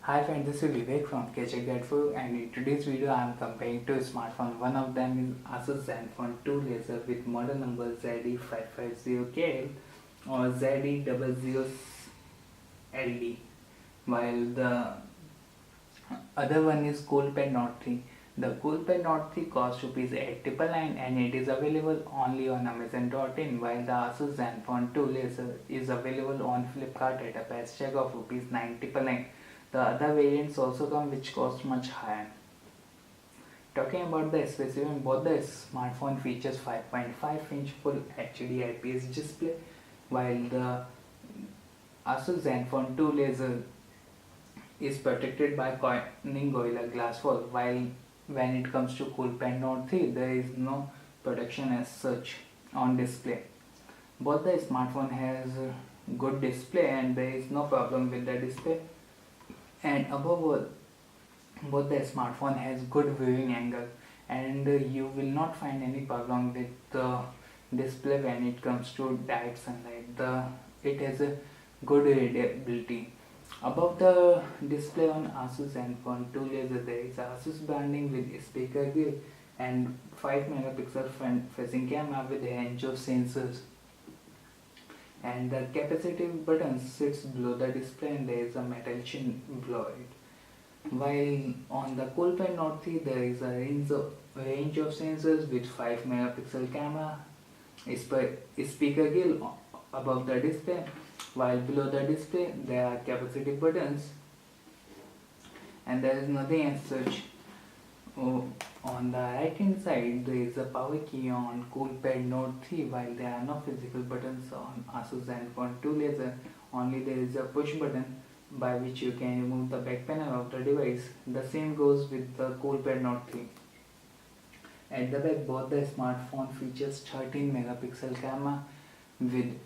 Hi friends, this is Vivek from KCheckGuide4 and in today's video I am comparing two smartphones. One of them is Asus Zenfone 2 Laser with model number ZE550KL or ZE000LD, while the other one is Coolpad Note 3. The Coolpad Note 3 costs Rs 899 and it is available only on Amazon.in, while the Asus Zenfone 2 Laser is available on Flipkart at a price tag of Rs 999. The other variants also come which cost much higher. Talking about the specification, both the smartphone features 5.5-inch full HD IPS display, while the Asus Zenfone 2 Laser is protected by Corning Gorilla Glass 4, while when it comes to Coolpad Note 3, there is no protection as such on display. Both the smartphone has good display and there is no problem with the display, and above all, both the smartphone has good viewing angle and you will not find any problem with the display when it comes to direct sunlight. It has a good readability. Above the display on Asus Zenfone 2 Laser, there is Asus branding with speaker grill and 5 megapixel front facing camera with range of sensors. And the capacitive button sits below the display and there is a metal chin below it. While on the Coolpad Note 3, there is a range of sensors with 5 megapixel camera, speaker grill above the display, while below the display there are capacitive buttons and there is nothing as such. On the right hand side there is a power key on Coolpad Note 3, while there are no physical buttons on Asus Zenfone 2 Laser. Only there is a push button by which you can remove the back panel of the device. The same goes with the Coolpad Note 3. At the back, both the smartphone features 13 megapixel camera with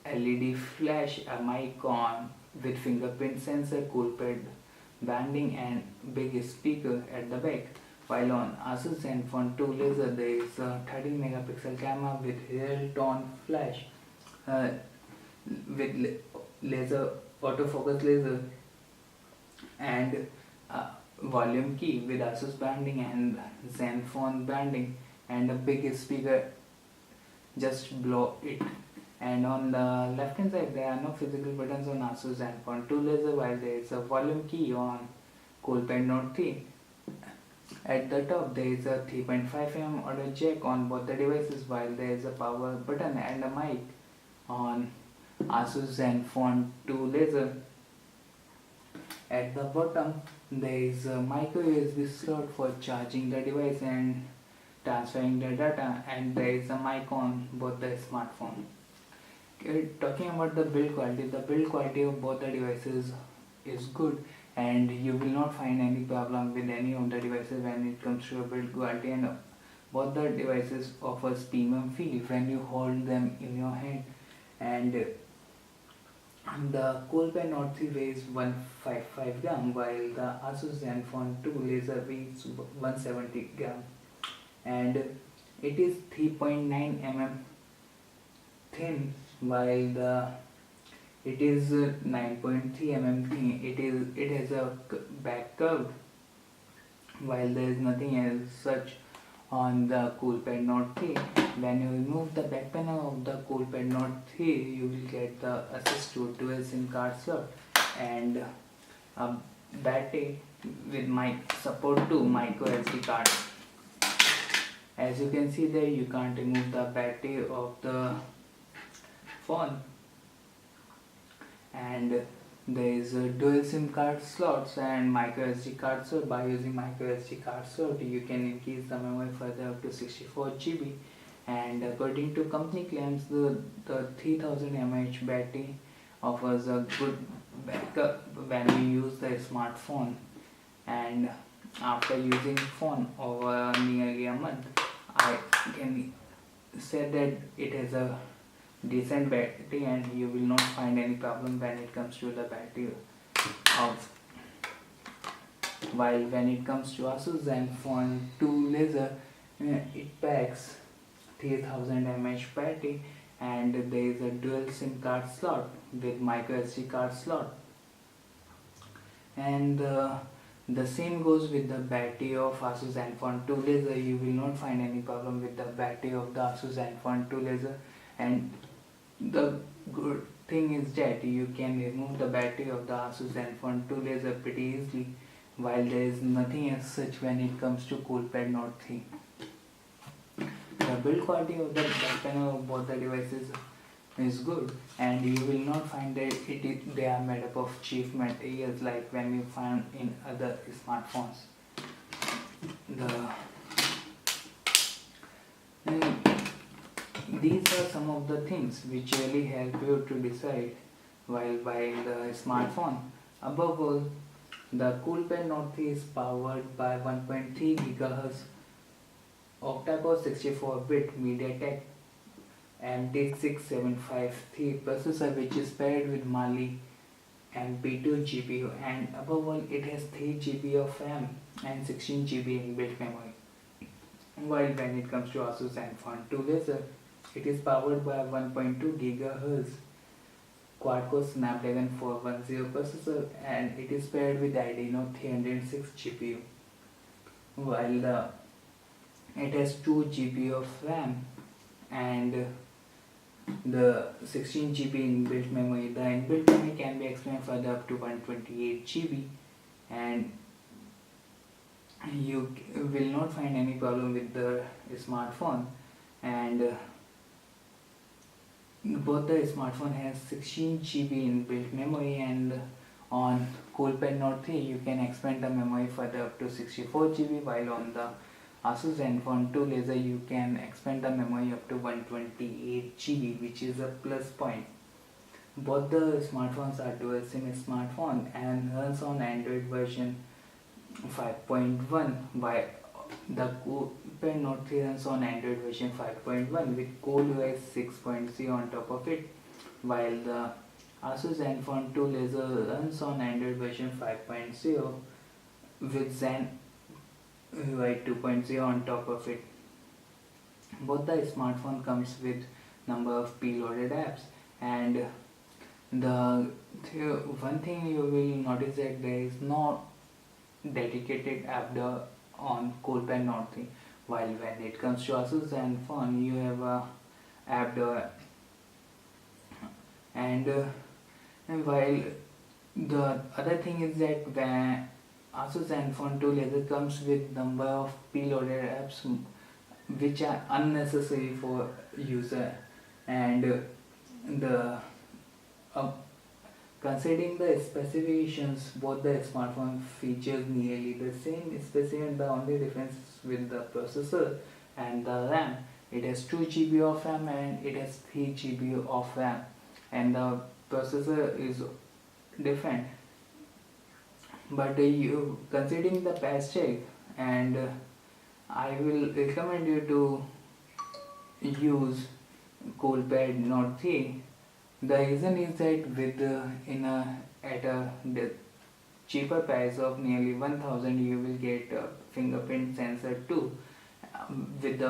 LED flash, a mic on with fingerprint sensor, Coolpad banding and big speaker at the back. While on Asus Zenfone 2 Laser, there is a 13 megapixel camera with real tone flash with laser autofocus laser and volume key with Asus branding and Zenfone branding and a big speaker just below it. And on the left hand side there are no physical buttons on Asus Zenfone 2 Laser, while there is a volume key on Coolpad Note 3. At the top there is a 3.5mm audio jack on both the devices, while there is a power button and a mic on Asus Zenfone 2 Laser. At the bottom there is a micro USB slot for charging the device and transferring the data, and there is a mic on both the smartphone. Talking about the build quality of both the devices is good and you will not find any problem with any of the devices when it comes to build quality, and both the devices offers premium feel when you hold them in your hand. And the Coolpad Note 3 weighs 155 gram, while the Asus Zenfone 2 Laser weighs 170 gram, and it is 3.9 mm thin, while it is 9.3 mm thin. It has a back curve, while there is nothing as such on the Coolpad Note 3. When you remove the back panel of the Coolpad Note 3, you will get the access to dual SIM card slot and a battery with support to micro SD card. As you can see there, you can't remove the battery of the phone, and there is a dual SIM card slots and micro SD card slot. By using micro SD card slot, you can increase the memory further up to 64 GB. And according to company claims, the 3000 mAh battery offers a good backup when you use the smartphone. And after using phone over nearly a month, I can say that it has a decent battery and you will not find any problem when it comes to the battery of. While when it comes to Asus Zenfone 2 Laser, it packs 3000 mAh battery and there is a dual SIM card slot with micro SD card slot. And the same goes with the battery of Asus Zenfone 2 Laser. You will not find any problem with the battery of the Asus Zenfone 2 Laser. And the good thing is that you can remove the battery of the Asus Zenfone 2 Laser pretty easily, while there is nothing as such when it comes to Coolpad Note 3. The build quality of the back panel of both the devices is good, and you will not find that they are made up of cheap materials like when you find in other smartphones. These are some of the things which really help you to decide while buying the smartphone. Above all, the Coolpad Note 3 is powered by 1.3 GHz octa-core 64-bit MediaTek MT6753 processor, which is paired with Mali MP2 GPU, and above all it has 3 GB of RAM and 16 GB inbuilt memory. While when it comes to Asus Zenfone 2 Laser, it is powered by 1.2 GHz quad-core Snapdragon 410 processor, and it is paired with Adreno 306 GPU. While it has 2 GB of RAM and the 16 GB inbuilt memory. The inbuilt memory can be expanded further up to 128 GB, and you will not find any problem with the smartphone. And both the smartphone has 16 GB inbuilt memory, and on Coolpad Note 3 you can expand the memory further up to 64 GB, while on the Asus Zenfone 2 Laser you can expand the memory up to 128 GB, which is a plus point. Both the smartphones are dual SIM smartphone and runs on Android version 5.1, while the Coolpad Note 3 runs on Android version 5.1 with CoolOS 6.0 on top of it, while the Asus Zenfone 2 Laser runs on Android version 5.0 with Zen UI 2.0 on top of it. Both the smartphone comes with number of preloaded apps, and the one thing you will notice that there is no dedicated app door on Coolpad Note 3, while when it comes to Asus Zenfone you have a app door. And while the other thing is that when Asus Zenfone 2 Laser comes with number of preloaded apps which are unnecessary for user, and the considering the specifications, both the smartphone features nearly the same specification. The only difference is with the processor and the RAM. It has 2 GB of RAM and it has 3 GB of RAM, and the processor is different. But you considering the price tag, and I will recommend you to use Coolpad Note 3. The reason is that with at a cheaper price of nearly 1000 you will get a fingerprint sensor too, with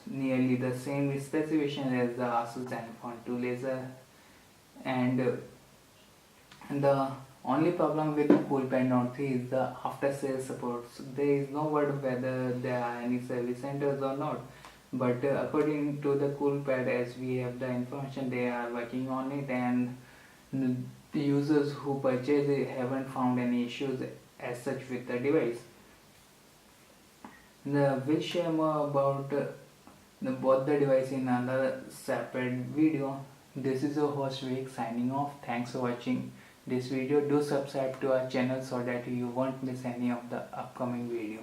nearly the same specification as the Asus Zenfone 2 Laser. And the only problem with Coolpad Note 3 is the after sales support. There is no word whether there are any service centers or not, but according to the Coolpad, as we have the information, they are working on it, and the users who purchase it haven't found any issues as such with the device. We'll share more about both the device in another separate video. This is your host Vivek signing off. Thanks for watching this video. Do subscribe to our channel so that you won't miss any of the upcoming video.